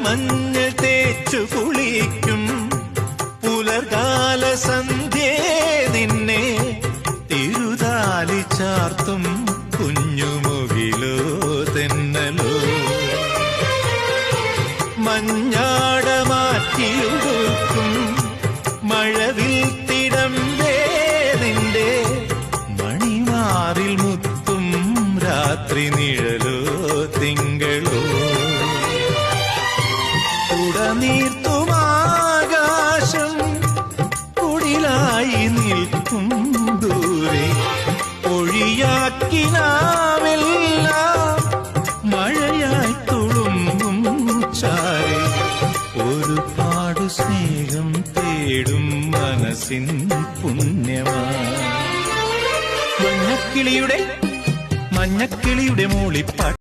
മഞ്ഞൾ തേച്ചു കുളിക്കും പുലർകാല സന്ധ്യേ നിന്നെ തിരുതാലി ചാർത്തും കുഞ്ഞുമുകിലോ തെന്നലോ മഞ്ഞാട മാറ്റിയൊടുക്കും മഴവിൽ തിടമ്പേ നിന്റെ മണിമാറിൽ മുത്തും രാത്രി നിഴലോ തിങ്കളോ ഉടനീർത്തുമാകാശം കുടിലായി നിൽക്കും ദൂരെ ഒഴിയാക്കിനാവെല്ലാം മഴയായി തുളുമ്പും ചാരെ ഒരുപാട് സ്നേഹം തേടും മനസ്സിൻ പുണ്യമായി മഞ്ഞക്കിളിയുടെ മൂളിപ്പാട്ട്